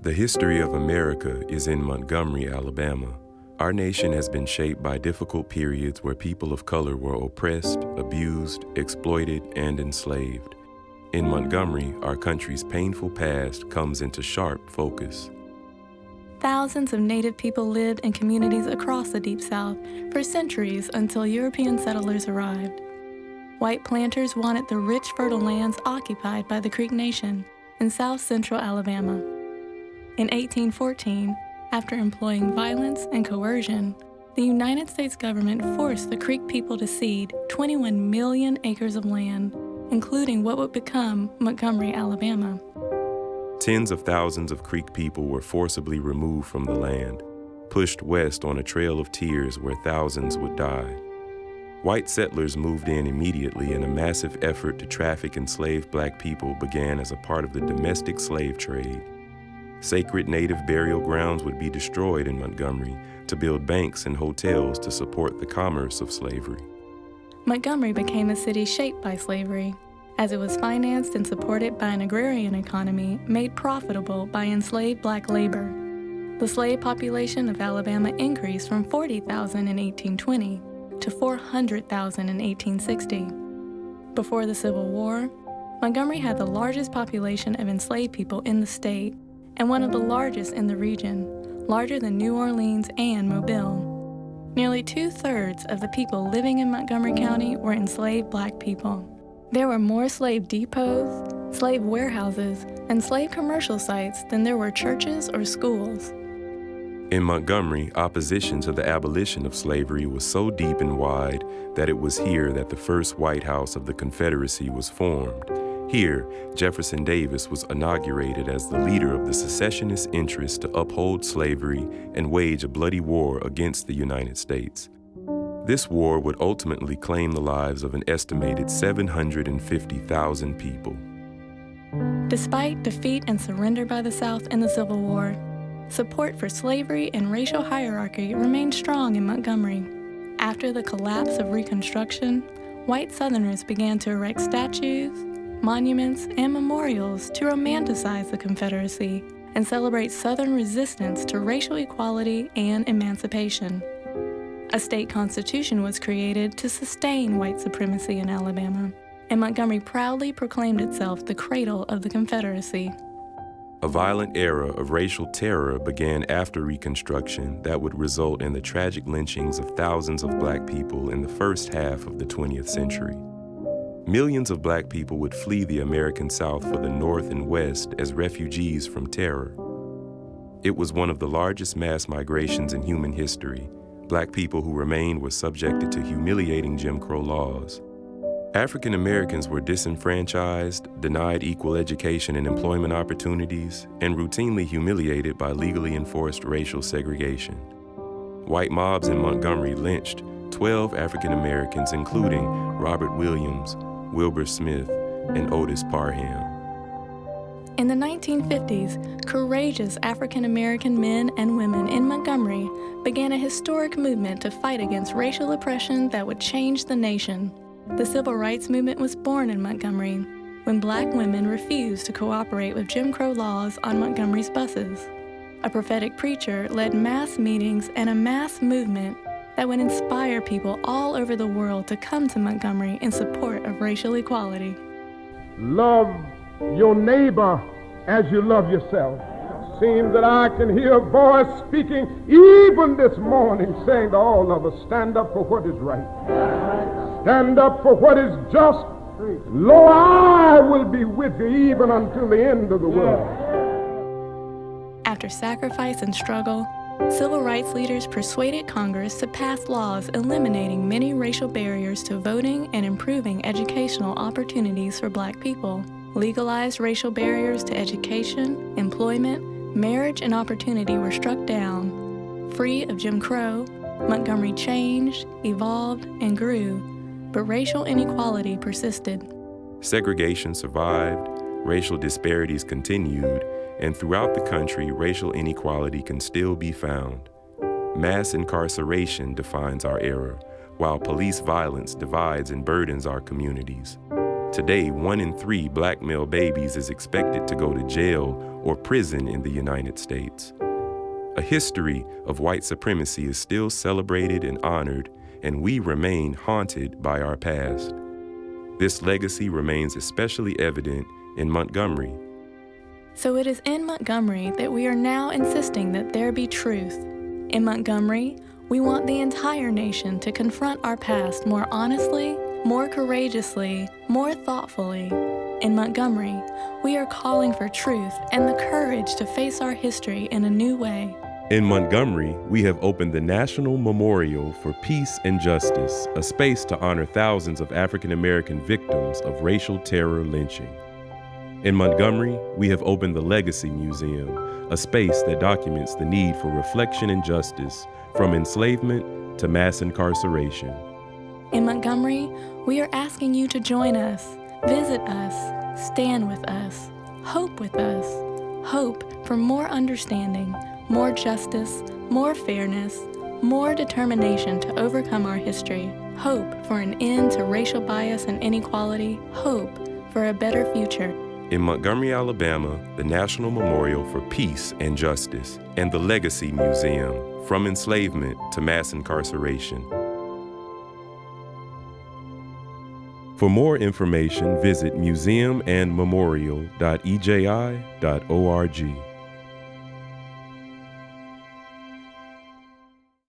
The history of America is in Montgomery, Alabama. Our nation has been shaped by difficult periods where people of color were oppressed, abused, exploited, and enslaved. In Montgomery, our country's painful past comes into sharp focus. Thousands of Native people lived in communities across the Deep South for centuries until European settlers arrived. White planters wanted the rich, fertile lands occupied by the Creek Nation in south-central Alabama. In 1814, after employing violence and coercion, the United States government forced the Creek people to cede 21 million acres of land, including what would become Montgomery, Alabama. Tens of thousands of Creek people were forcibly removed from the land, pushed west on a trail of tears where thousands would die. White settlers moved in immediately, and a massive effort to traffic enslaved black people began as a part of the domestic slave trade. Sacred Native burial grounds would be destroyed in Montgomery to build banks and hotels to support the commerce of slavery. Montgomery became a city shaped by slavery, as it was financed and supported by an agrarian economy made profitable by enslaved black labor. The slave population of Alabama increased from 40,000 in 1820 to 400,000 in 1860. Before the Civil War, Montgomery had the largest population of enslaved people in the state and one of the largest in the region, larger than New Orleans and Mobile. Nearly 2/3 of the people living in Montgomery County were enslaved black people. There were more slave depots, slave warehouses, and slave commercial sites than there were churches or schools. In Montgomery, opposition to the abolition of slavery was so deep and wide that it was here that the first White House of the Confederacy was formed. Here, Jefferson Davis was inaugurated as the leader of the secessionist interest to uphold slavery and wage a bloody war against the United States. This war would ultimately claim the lives of an estimated 750,000 people. Despite defeat and surrender by the South in the Civil War, support for slavery and racial hierarchy remained strong in Montgomery. After the collapse of Reconstruction, white Southerners began to erect statues, monuments, and memorials to romanticize the Confederacy and celebrate Southern resistance to racial equality and emancipation. A state constitution was created to sustain white supremacy in Alabama, and Montgomery proudly proclaimed itself the cradle of the Confederacy. A violent era of racial terror began after Reconstruction that would result in the tragic lynchings of thousands of black people in the first half of the 20th century. Millions of black people would flee the American South for the North and West as refugees from terror. It was one of the largest mass migrations in human history. Black people who remained were subjected to humiliating Jim Crow laws. African Americans were disenfranchised, denied equal education and employment opportunities, and routinely humiliated by legally enforced racial segregation. White mobs in Montgomery lynched 12 African Americans, including Robert Williams, Wilbur Smith, and Otis Parham. In the 1950s, courageous African American men and women in Montgomery began a historic movement to fight against racial oppression that would change the nation. The Civil Rights Movement was born in Montgomery when black women refused to cooperate with Jim Crow laws on Montgomery's buses. A prophetic preacher led mass meetings and a mass movement that would inspire people all over the world to come to Montgomery in support of racial equality. Love your neighbor as you love yourself. Seems that I can hear a voice speaking even this morning saying to all of us, stand up for what is right. Stand up for what is just. Lo, I will be with you even until the end of the world. After sacrifice and struggle, civil rights leaders persuaded Congress to pass laws eliminating many racial barriers to voting and improving educational opportunities for black people. Legalized racial barriers to education, employment, marriage, and opportunity were struck down. Free of Jim Crow, Montgomery changed, evolved, and grew, but racial inequality persisted. Segregation survived, racial disparities continued, and throughout the country, racial inequality can still be found. Mass incarceration defines our era, while police violence divides and burdens our communities. Today, 1 in 3 black male babies is expected to go to jail or prison in the United States. A history of white supremacy is still celebrated and honored, and we remain haunted by our past. This legacy remains especially evident in Montgomery. So it is in Montgomery that we are now insisting that there be truth. In Montgomery, we want the entire nation to confront our past more honestly, more courageously, more thoughtfully. In Montgomery, we are calling for truth and the courage to face our history in a new way. In Montgomery, we have opened the National Memorial for Peace and Justice, a space to honor thousands of African American victims of racial terror lynching. In Montgomery, we have opened the Legacy Museum, a space that documents the need for reflection and justice from enslavement to mass incarceration. In Montgomery, we are asking you to join us, visit us, stand with us, hope with us, hope for more understanding, more justice, more fairness, more determination to overcome our history, hope for an end to racial bias and inequality, hope for a better future. In Montgomery, Alabama, the National Memorial for Peace and Justice and the Legacy Museum, From Enslavement to Mass Incarceration. For more information, visit museumandmemorial.eji.org.